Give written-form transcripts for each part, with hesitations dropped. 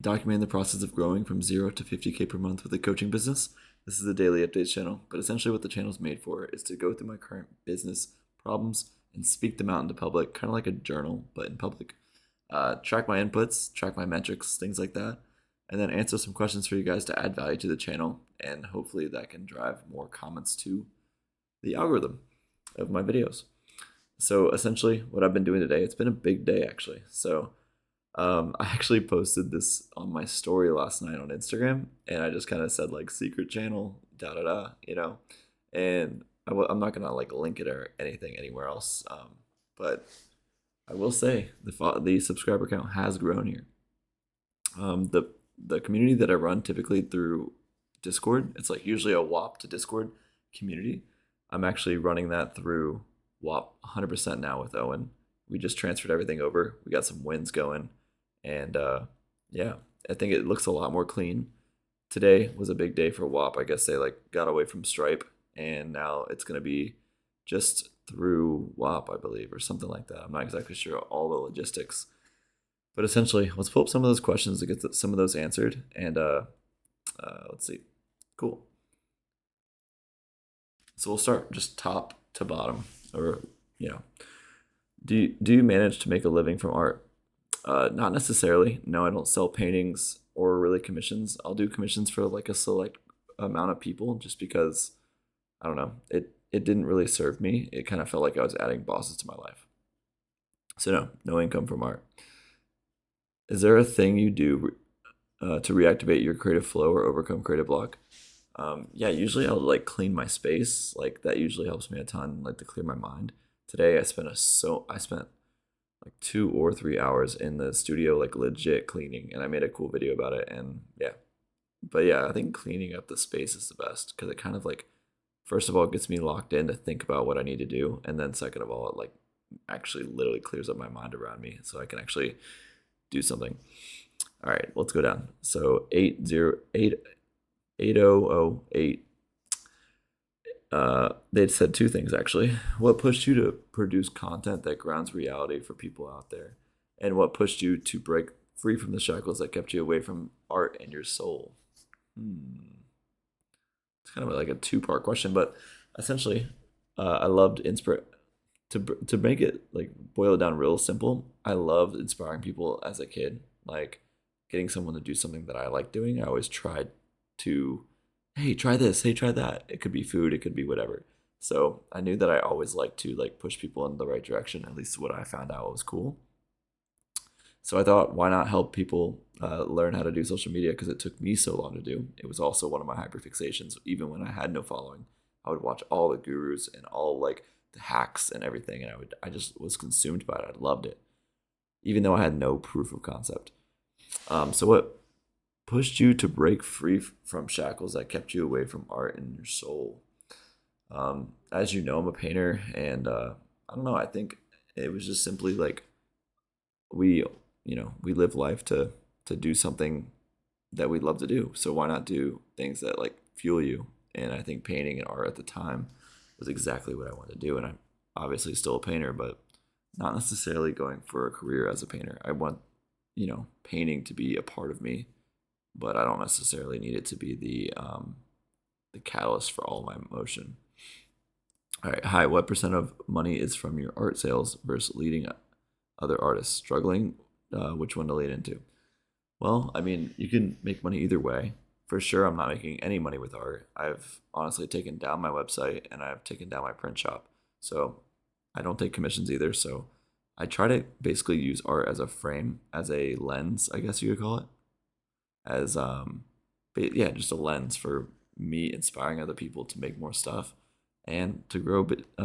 documenting the process of growing from 0 to 50K per month with a coaching business. This is the daily updates channel, but essentially what the channel is made for is to go through my current business problems and speak them out into public, kind of like a journal, but in public. Track my inputs, track my metrics, things like that, and then answer some questions for you guys to add value to the channel, and hopefully that can drive more comments to the algorithm of my videos. So essentially what I've been doing today, it's been a big day actually. So I actually posted this on my story last night on Instagram, and I just kind of said like secret channel, da da da, and I'm not gonna like link it or anything anywhere else. But I will say the subscriber count has grown here. The community that I run typically through Discord, it's like usually a WAP to Discord community. I'm actually running that through WAP 100% now with Owen. We just transferred everything over. We got some wins going, and yeah, I think it looks a lot more clean. Today was a big day for WAP. I guess they like got away from Stripe, and now it's gonna be just through WAP, I believe, or something like that. I'm not exactly sure all the logistics, but essentially, let's pull up some of those questions to get some of those answered. And let's see. Cool. So we'll start just top to bottom, or you know, do you manage to make a living from art? Not necessarily. No, I don't sell paintings or really commissions. I'll do commissions for like a select amount of people, just because I don't know. It didn't really serve me. It kind of felt like I was adding bosses to my life. So no income from art. Is there a thing you do to reactivate your creative flow or overcome creative block? Yeah, usually I'll like clean my space. Like that usually helps me a ton, like to clear my mind. Today I spent like 2 or 3 hours in the studio, like legit cleaning, and I made a cool video about it. And yeah, but yeah, I think cleaning up the space is the best because it kind of like, first of all, it gets me locked in to think about what I need to do, and then second of all, it like actually literally clears up my mind around me, so I can actually do something. All right, let's go down. So 8008. They said two things actually. What pushed you to produce content that grounds reality for people out there? And what pushed you to break free from the shackles that kept you away from art and your soul? It's kind of like a two-part question, but essentially, I loved inspire to make it like boil it down real simple. I loved inspiring people as a kid, like getting someone to do something that I like doing. I always tried to, hey, try this, hey, try that. It could be food, it could be whatever. So I knew that I always liked to like push people in the right direction. At least what I found out was cool. So I thought, why not help people learn how to do social media? Because it took me so long to do. It was also one of my hyperfixations. Even when I had no following, I would watch all the gurus and all like the hacks and everything, and I just was consumed by it. I loved it, even though I had no proof of concept. So what pushed you to break free from shackles that kept you away from art and your soul? As you know, I'm a painter, and I don't know. I think it was just simply like we we live life to do something that we love to do, so why not do things that like fuel you? And I think painting and art at the time was exactly what I wanted to do, and I'm obviously still a painter, but not necessarily going for a career as a painter. I want painting to be a part of me, but I don't necessarily need it to be the catalyst for all my emotion. All right, hi, what percent of money is from your art sales versus leading other artists struggling? Which one to lead into? Well, I mean, you can make money either way. For sure, I'm not making any money with art. I've honestly taken down my website and I've taken down my print shop. So I don't take commissions either. So I try to basically use art as a frame, as a lens, I guess you could call it, as yeah, just a lens for me inspiring other people to make more stuff and to grow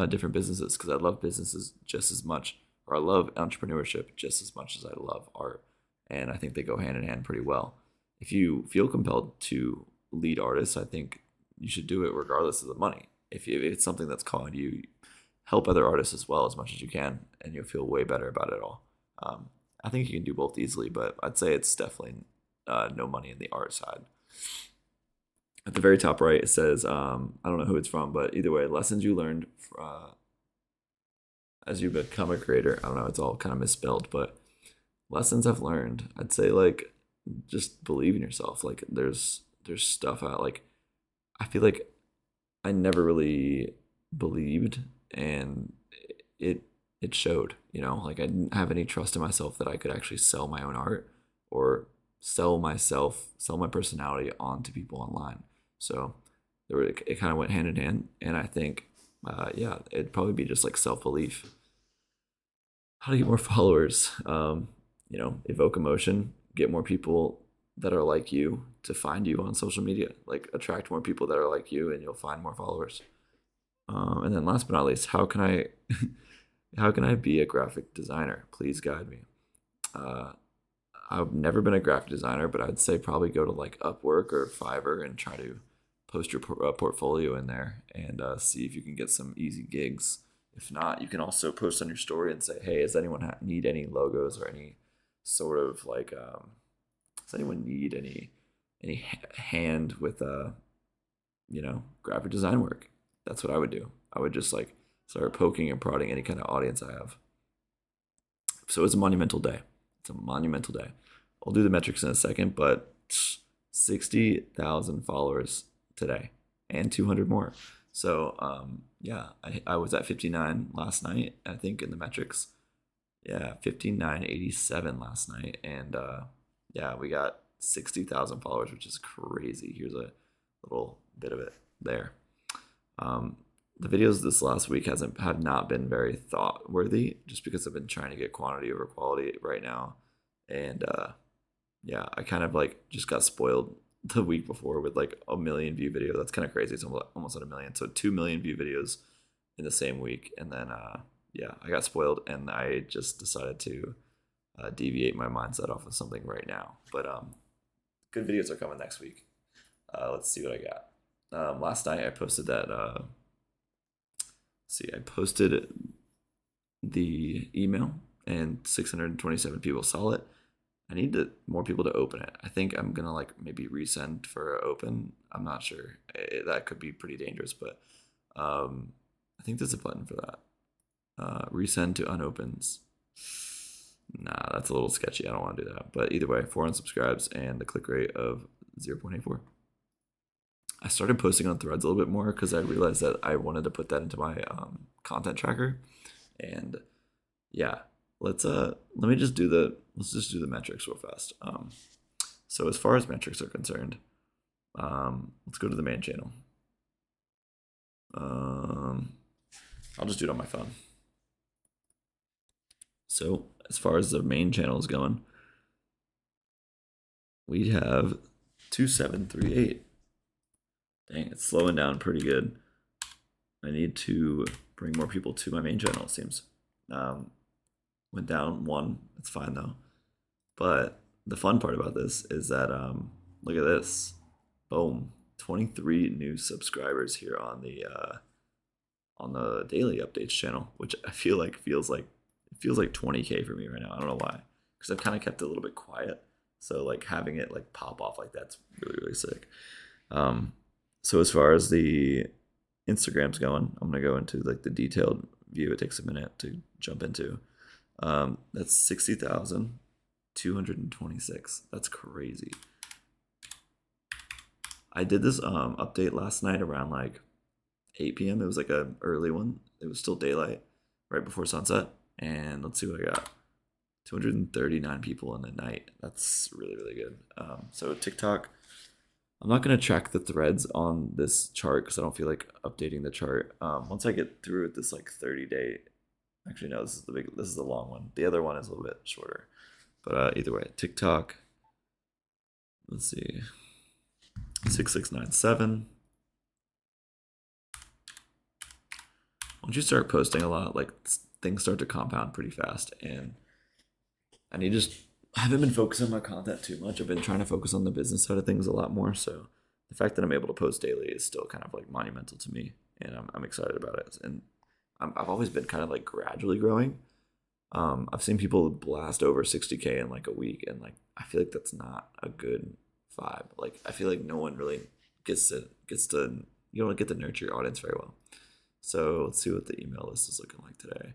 different businesses, because I love businesses just as much, or I love entrepreneurship just as much as I love art, and I think they go hand in hand pretty well. If you feel compelled to lead artists, I think you should do it regardless of the money. If it's something that's calling to you, help other artists as well as much as you can, and you'll feel way better about it all. I think you can do both easily, but I'd say it's definitely no money in the art side. At the very top right, it says, I don't know who it's from, but either way, lessons you learned as you become a creator. I don't know, it's all kind of misspelled, but lessons I've learned. I'd say like just believe in yourself. Like there's stuff out, like I feel like I never really believed, and it it showed, like I didn't have any trust in myself that I could actually sell my own art or sell my personality onto people online. So it kind of went hand in hand, and I think yeah, it'd probably be just like self-belief. How to get more followers? Evoke emotion, get more people that are like you to find you on social media, like attract more people that are like you, and you'll find more followers. And then last but not least, how can I how can I be a graphic designer? Please guide me. Uh, I've never been a graphic designer, but I'd say probably go to like Upwork or Fiverr and try to post your portfolio in there and see if you can get some easy gigs. If not, you can also post on your story and say, "Hey, does anyone need any logos or any sort of like, does anyone need any hand with graphic design work?" That's what I would do. I would just like start poking and prodding any kind of audience I have. So it's a monumental day. It's a monumental day. I'll do the metrics in a second, but 60,000 followers today and 200 more. So yeah, I was at 59 last night, I think, in the metrics. Yeah, 5987 last night. And yeah, we got 60,000 followers, which is crazy. Here's a little bit of it there. Um, the videos this last week have not been very thought worthy, just because I've been trying to get quantity over quality right now, and yeah, I kind of like just got spoiled the week before with like a million view video. That's kind of crazy. It's almost at a million, so 2 million view videos in the same week, and then yeah, I got spoiled, and I just decided to deviate my mindset off of something right now. But good videos are coming next week. Let's see what I got. Last night I posted that. See, I posted the email, and 627 people saw it. I need more people to open it. I think I'm gonna like maybe resend for open. I'm not sure. That could be pretty dangerous, but I think there's a button for that. Resend to unopens. Nah, that's a little sketchy. I don't want to do that. But either way, 400 subscribes and the click rate of 0.84. I started posting on Threads a little bit more because I realized that I wanted to put that into my content tracker. And yeah, let me just do the metrics real fast. So as far as metrics are concerned, let's go to the main channel. I'll just do it on my phone. So as far as the main channel is going, we have 2738. Dang, it's slowing down pretty good. I need to bring more people to my main channel, it seems. Went down one. It's fine though. But the fun part about this is that look at this. Boom. 23 new subscribers here on the daily updates channel, which I feel like feels like 20K for me right now. I don't know why, because I've kind of kept it a little bit quiet. So like having it like pop off like that's really really sick. So as far as the Instagram's going, I'm gonna go into like the detailed view. It takes a minute to jump into. That's 60,226. That's crazy. I did this update last night around like 8 p.m. It was like a early one. It was still daylight, right before sunset. And let's see what I got. 239 people in the night. That's really really good. So TikTok. I'm not gonna track the threads on this chart because I don't feel like updating the chart. Once I get through with this like 30-day. Actually, no. This is the long one. The other one is a little bit shorter. But either way, TikTok. Let's see. 6697. Once you start posting a lot, like things start to compound pretty fast, and I need to just I haven't been focusing on my content too much. I've been trying to focus on the business side of things a lot more. So the fact that I'm able to post daily is still kind of like monumental to me, and I'm excited about it. And I've always been kind of like gradually growing. I've seen people blast over 60K in like a week, and like I feel like that's not a good vibe. Like I feel like no one really gets to you don't get to nurture your audience very well. So let's see what the email list is looking like today.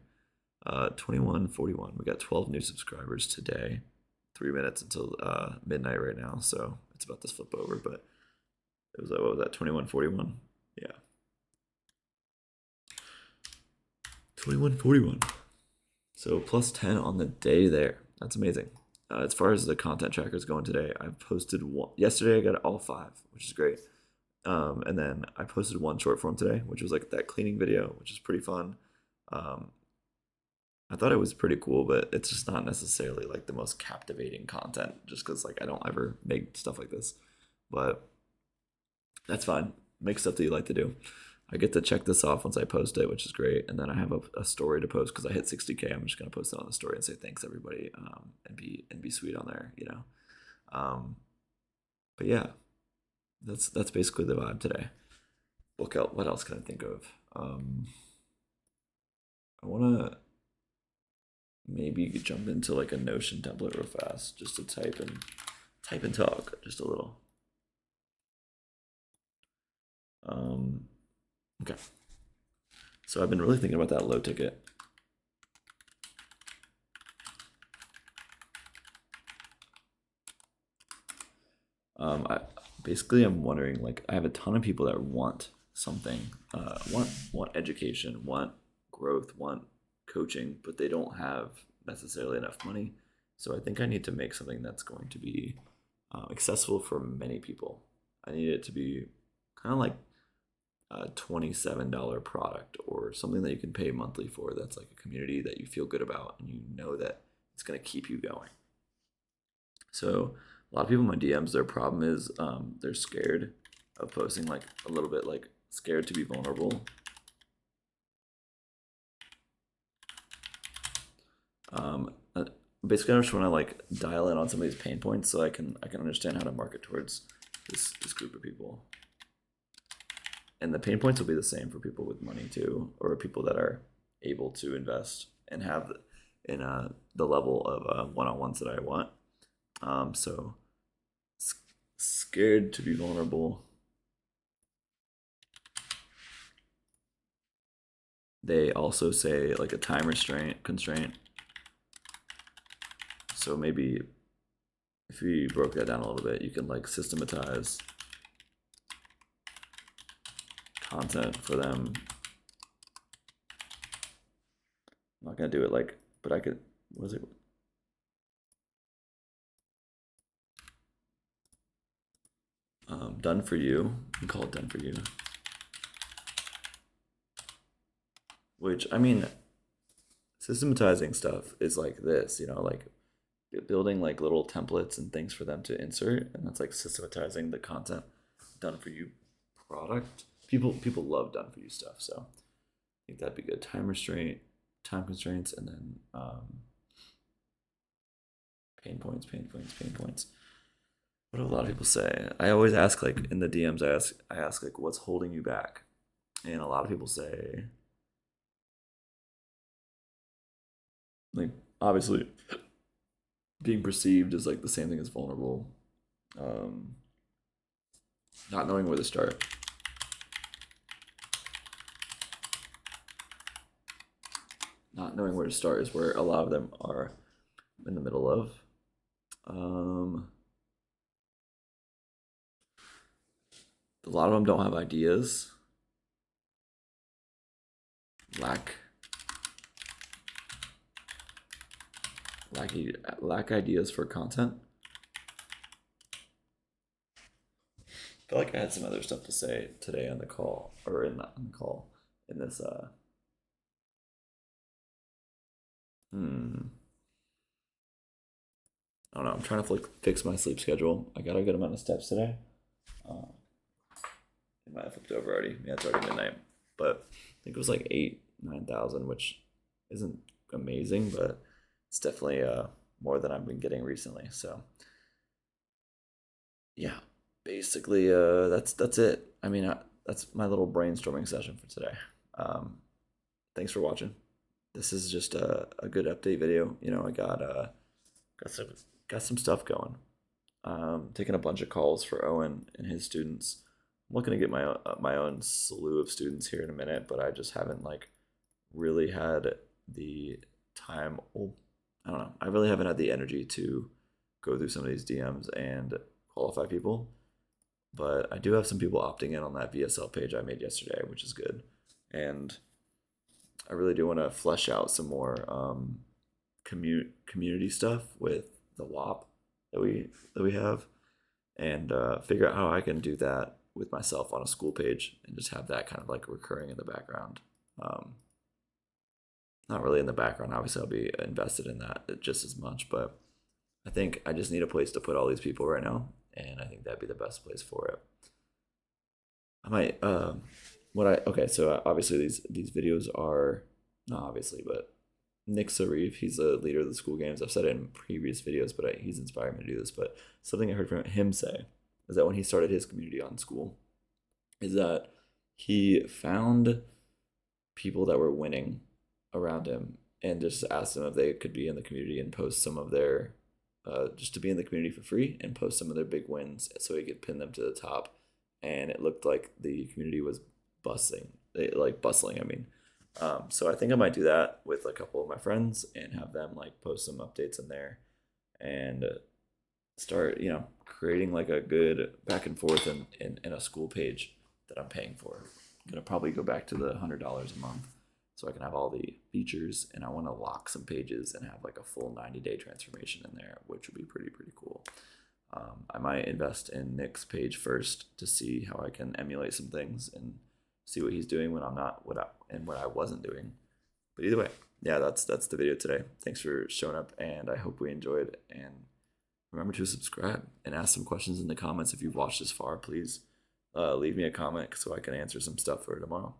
2141. We got 12 new subscribers today. 3 minutes until midnight right now, so it's about to flip over. But it was what was that, 21:41? Yeah, 21:41. So plus 10 on the day there. That's amazing. As far as the content trackers going today, I've posted one. Yesterday I got all five, which is great. And then I posted one short form today, which was like that cleaning video, which is pretty fun. Um, I thought it was pretty cool, but it's just not necessarily like the most captivating content, just because like I don't ever make stuff like this. But that's fine. Make stuff that you like to do. I get to check this off once I post it, which is great. And then I have a story to post because I hit 60K. I'm just gonna post it on the story and say thanks everybody, and be sweet on there. Um, but yeah, that's basically the vibe today. Book out. What else can I think of? I wanna maybe jump into like a Notion template real fast, just to type and talk just a little. Okay. So I've been really thinking about that low ticket. I basically I'm wondering, like, I have a ton of people that want something, want education, want growth, want coaching, but they don't have necessarily enough money. So I think I need to make something that's going to be accessible for many people. I need it to be kind of like a $27 product or something that you can pay monthly for. That's like a community that you feel good about and you know that it's going to keep you going. So a lot of people in my DMs, their problem is they're scared of posting, like a little bit, like scared to be vulnerable. Basically, I just want to like dial in on some of these pain points so I can understand how to market towards this group of people. And the pain points will be the same for people with money too, or people that are able to invest and have in the level of one-on-ones that I want. So scared to be vulnerable. They also say like a time restraint constraint. So maybe if we broke that down a little bit, you can like systematize content for them. I'm not gonna do it like, but I could. What is it? Done for you. You can call it done for you. Which I mean, systematizing stuff is like this, like building like little templates and things for them to insert, and that's like systematizing the content done for you product. People love done for you stuff, so I think that'd be good. Time constraints, and then pain points. What do a lot of people say? I always ask, like in the DMs, I ask like what's holding you back, and a lot of people say like obviously being perceived as like the same thing as vulnerable, um, not knowing where to start. Not knowing where to start is where a lot of them are in the middle of. A lot of them don't have ideas. Lack lack ideas for content. I feel like I had some other stuff to say today on the call, or on the call, in this. Hmm. I don't know. I'm trying to fix my sleep schedule. I got a good amount of steps today. Uh, it might have flipped over already. Yeah, it's already midnight. But I think it was like 9,000, which isn't amazing, but it's definitely more than I've been getting recently. So yeah, basically that's it. I mean, that's my little brainstorming session for today. Um, Thanks for watching. This is just a good update video. I got some got some stuff going. Taking a bunch of calls for Owen and his students. I'm looking to get my own slew of students here in a minute, but I just haven't like really had the time. Well, I don't know. I really haven't had the energy to go through some of these DMs and qualify people. But I do have some people opting in on that VSL page I made yesterday, which is good. And I really do want to flesh out some more community stuff with the WAP that we have, and figure out how I can do that with myself on a school page and just have that kind of like recurring in the background. Um, Not really in the background. Obviously, I'll be invested in that just as much, but I think I just need a place to put all these people right now, and I think that'd be the best place for it. I might what I okay, so obviously these videos are not obviously, but Nick Sarif, he's the leader of the school games. I've said it in previous videos, but he's inspired me to do this. But something I heard from him say is that when he started his community on school, is that he found people that were winning around him and just asked them if they could be in the community and post some of their just to be in the community for free and post some of their big wins so he could pin them to the top. And it looked like the community was bustling. I mean, so I think I might do that with a couple of my friends and have them like post some updates in there and start, creating like a good back and forth in a school page that I'm paying for. I'm gonna probably go back to the $100 a month so I can have all the features, and I want to lock some pages and have like a full 90-day transformation in there, which would be pretty cool. I might invest in Nick's page first to see how I can emulate some things and see what he's doing when I'm not what I wasn't doing. But either way, yeah, that's the video today. Thanks for showing up, and I hope we enjoyed. And remember to subscribe and ask some questions in the comments if you've watched this far. Please leave me a comment so I can answer some stuff for tomorrow.